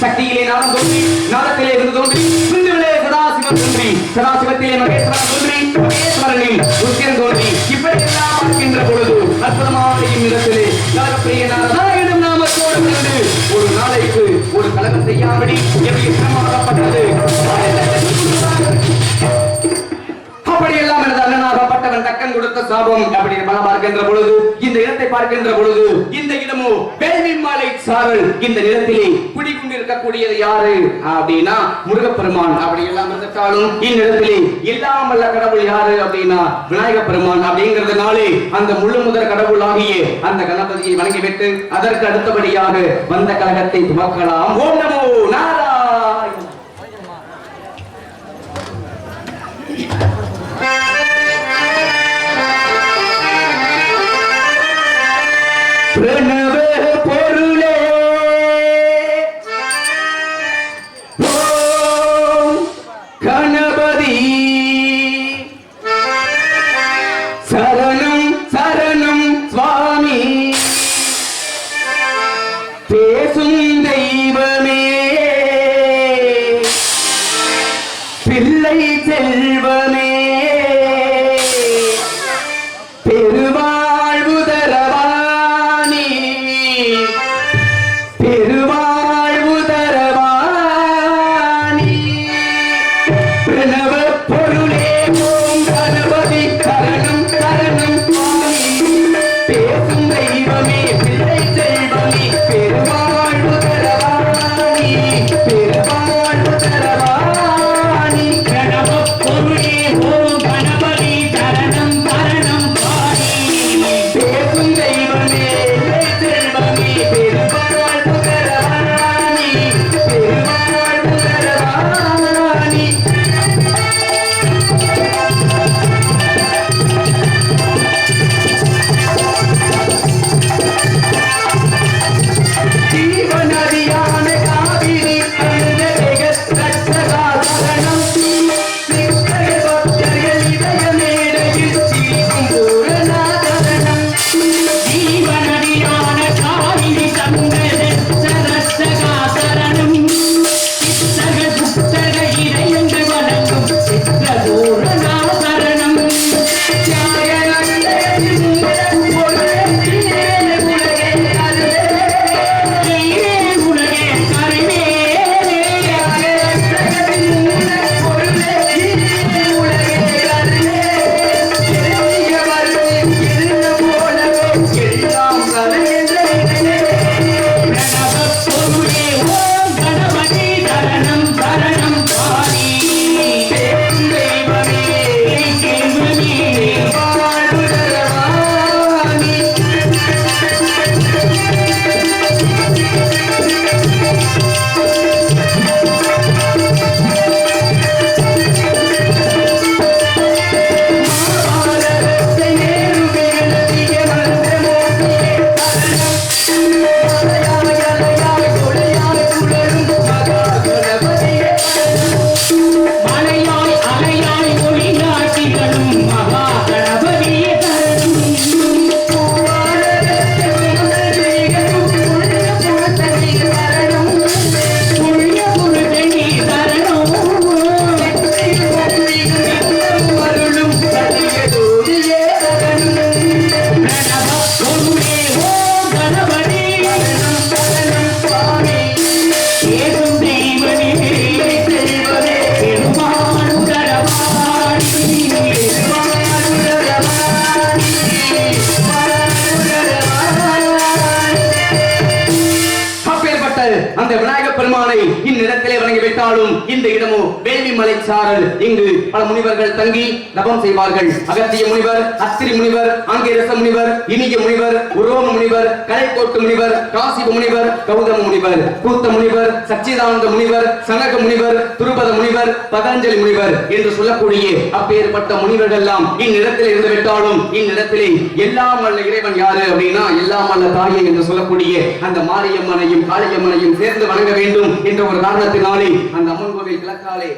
சக்தியிலே நாதம் தோன்றி நாதத்திலே விருது தோன்றி விருதுவிலே சதாசிவம் தோன்றி சதாசிவத்திலே மகேஸ்வரன் தோன்றி மகேஸ்வரனில் உத்திரன் தோன்றி இப்படி எல்லாம் பார்க்கின்ற பொழுது அற்புதமான இடத்திலே கலகப்பிரிய நாராயணம் நாமத்தோடு கலந்து ஒரு நாளைக்கு ஒரு கலகம் செய்யாமடி எப்படி சிரமமாகப்பட்டது அப்படியெல்லாம் எனது அண்ணனாகப்பட்டவன் தக்கன் கொடுத்த சாபம் அப்படி பார்க்கின்ற பொழுது இந்த இடத்தை பார்க்கின்ற பொழுது இந்த இடமோ வேள்வி மாலை சாரல் இந்த நிலத்திலே குடிக்கொண்டிருக்கக்கூடியது யாரு அப்படின்னா முருகப்பெருமான். அப்படி எல்லாம் இருந்துட்டாலும் இந்த இடத்திலே இல்லாமல்ல கடவுள் யாரு அப்படின்னா விநாயக பெருமான். அப்படிங்கிறதுனாலே அந்த முழு முதற் கடவுளாகிய அந்த கணபதியை வணங்கிவிட்டு அதற்கு அடுத்தபடியாக வந்த கழகத்தை துவக்கலாம். ஓம் நமோ நாராயண. பிரணவ பொருளே ஓம் கணபதி சரணம் சரணம் சுவாமி பேசும் தெய்வமே அந்த விநாயகப் பெருமானை இந்நிலத்திலே வணங்கி விட்டாலும் இந்த இடமோ வேள்வி மலை சாரல். இங்கு பல முனிவர்கள் தங்கி தபம் செய்வார்கள். அகத்திய முனிவர், அத்திரி முனிவர், ஆங்கிரச முனிவர், இனிய முனிவர், உரோம முனிவர், கலைக்கோட்டு முனிவர், காசிப முனிவர், கௌதம முனிவர், கூத்த முனிவர், சச்சிதானந்த முனிவர், சனக முனிவர், துருபத முனிவர், பதஞ்சலி முனிவர் என்று சொல்லக்கூடிய அப்பேற்பட்ட முனிவர்கள் எல்லாம் இந்நிலத்தில் இருந்து விட்டாலும் இந்நிலத்திலே எல்லாம் வல்ல இறைவன் யாரு அப்படின்னா எல்லாம் வல்ல தாயை என்று சொல்லக்கூடிய அந்த மாரியம்மனையும் காளியம்மனையும் சேர்ந்து வணங்க வேண்டும் என்ற ஒரு காரணத்தினாலே அந்த அம்மன் கோவில் கிழக்காலே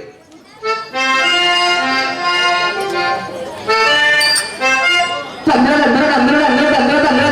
தந்திர தந்திர தந்திர தந்திர தந்திர தந்திர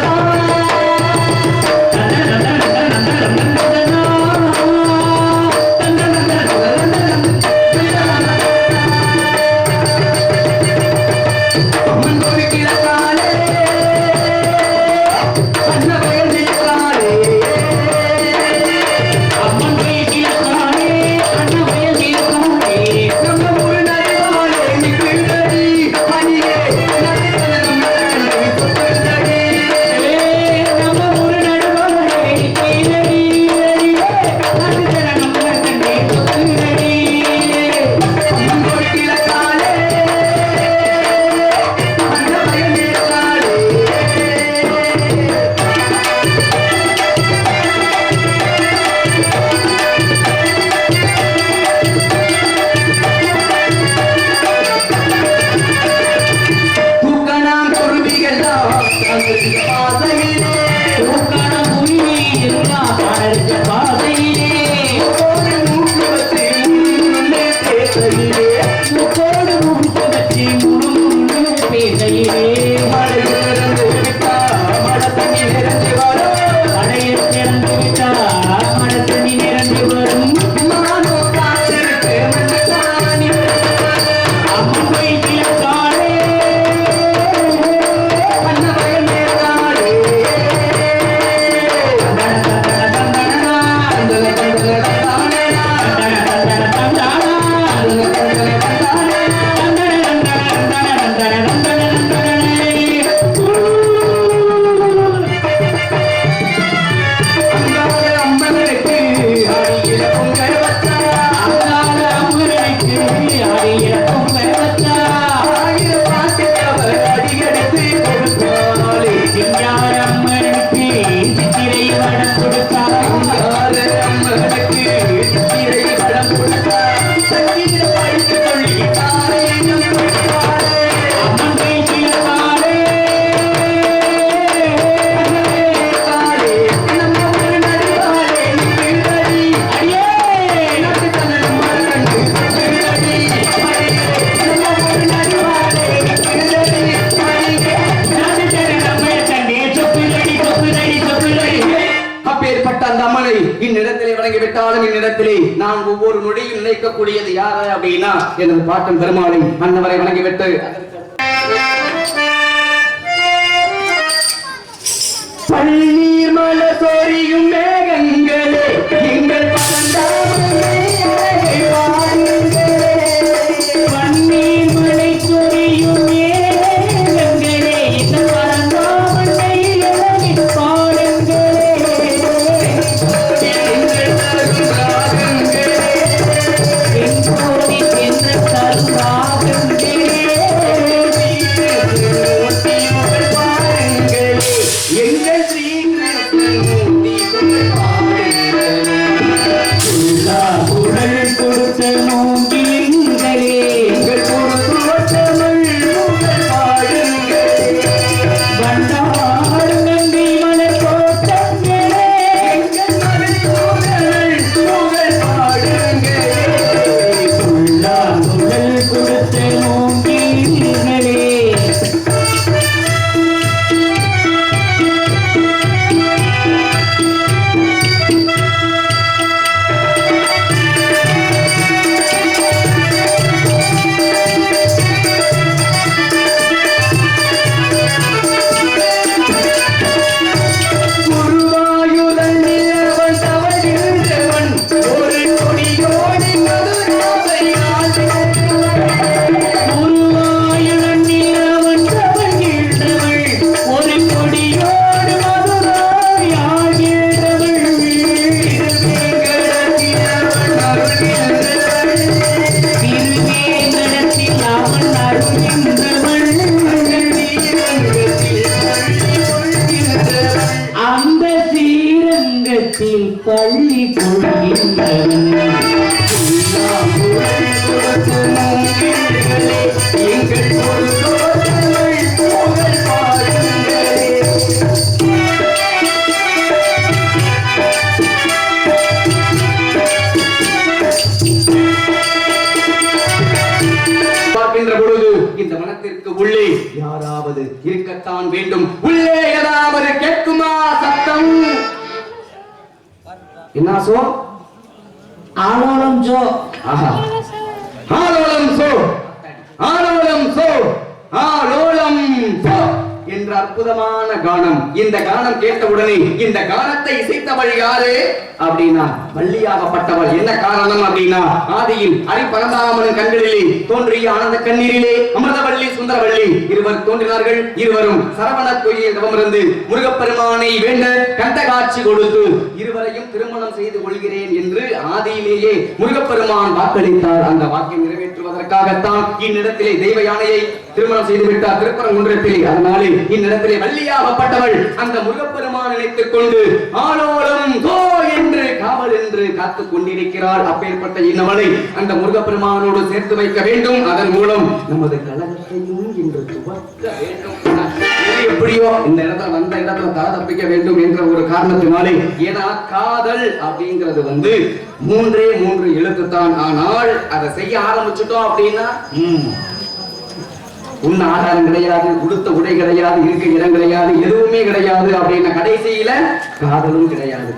இந்நிலத்திலே வணங்கி விட்டாலும் இந்நிலத்திலே நான் ஒவ்வொரு நொடியும் நினைக்கக்கூடியது யாரு அப்படின்னா எனது பாட்டன் பெருமாளை அன்னவரை வணங்கிவிட்டு பன்னீர் மலை சொரியும் மேகங்களே எங்கள் பன்னீர் மலை சொரியும் மேகங்களே எங்கள் எங்கள் ஸ்ரீ மனத்திற்கு உள்ளே யாராவது இருக்கத்தான் வேண்டும். உள்ளே ஏதாவது கேட்குமா சத்தம்? என்ன சோ? ஆலோலம் ஜோ. ஆஹா, ஆலோலம் சோ, ஆலோலம் சோ, ஆலோலம் சோ என்ற அற்புதமான கானம். இந்த கானம் கேட்டவுடனே இந்த கானத்தை இசைத்தவள் யாரு அப்படின்னா வள்ளியாகப்பட்டவள். என்ன காரணம் அப்படின்னா ஆதியில் அரிபரந்தாமன் கண்களிலே தோன்றிய ஆனந்த கண்ணீரிலே அமிர்தவள்ளி சுந்தரவள்ளி இருவர் தோன்றினார்கள். இருவரும் சரவண கோயிலில் தவமிருந்து முருகப்பெருமானை வேண்ட கண்ட காட்சி கொடுத்து இருவரையும் திருமணம் செய்து கொள்கிறேன் என்று ஆதியிலேயே முருகப்பெருமான் வாக்களித்தார். அந்த வாக்கை நிறைவேற்றுவதற்காகத்தான் இந்நிலத்திலே தெய்வ யானையை திருமணம் செய்து விட்டார் திருப்பரங்குன்றத்திலே. அதனாலே இந்நிலத்திலே வள்ளியாகப்பட்டவள் அந்த முருகப்பெருமான் நினைத்துக் கொண்டு ஆலோலம் தோ என்று காவல் என்று காத்துக் கொண்டிருக்கிறாள். அப்பேற்பட்ட இன்னவளை அந்த முருகப்பெருமானோடு சேர்த்து வைக்க வேண்டும். அதன் மூலம் நமது கழகத்தையும் இன்று துவக்க வேண்டும். எப்படியோ இந்த இடத்துல வந்த இடத்துல தலை தப்பிக்க வேண்டும் என்ற ஒரு காரணத்தினாலே, ஏன்னா காதல் அப்படிங்கிறது மூன்றே மூன்று எழுத்துத்தான். ஆனால் அதை செய்ய ஆரம்பிச்சுட்டோம் அப்படின்னா உண்ண ஆதாரம் கிடையாது, உடுத்த உடை கிடையாது, இருக்க இடம் கிடையாது, எதுவுமே கிடையாது. அப்படின்னா கடைசியில காதலும் கிடையாது.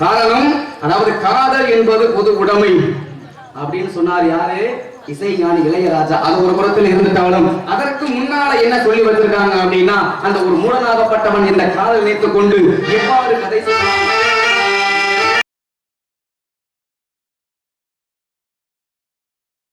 காரணம், அதாவது காதல் என்பது பொது உடைமை அப்படின்னு சொன்னார் யாரு? இசைஞானி இளையராஜா. அது ஒரு புறத்தில் இருந்துட்டாலும் அதற்கு முன்னால என்ன சொல்லி வச்சிருக்காங்க அப்படின்னா, அந்த ஒரு மூடனாகப்பட்டவன் இந்த காதல் நினைத்துக் கொண்டு எவ்வாறு கதை சொன்னான்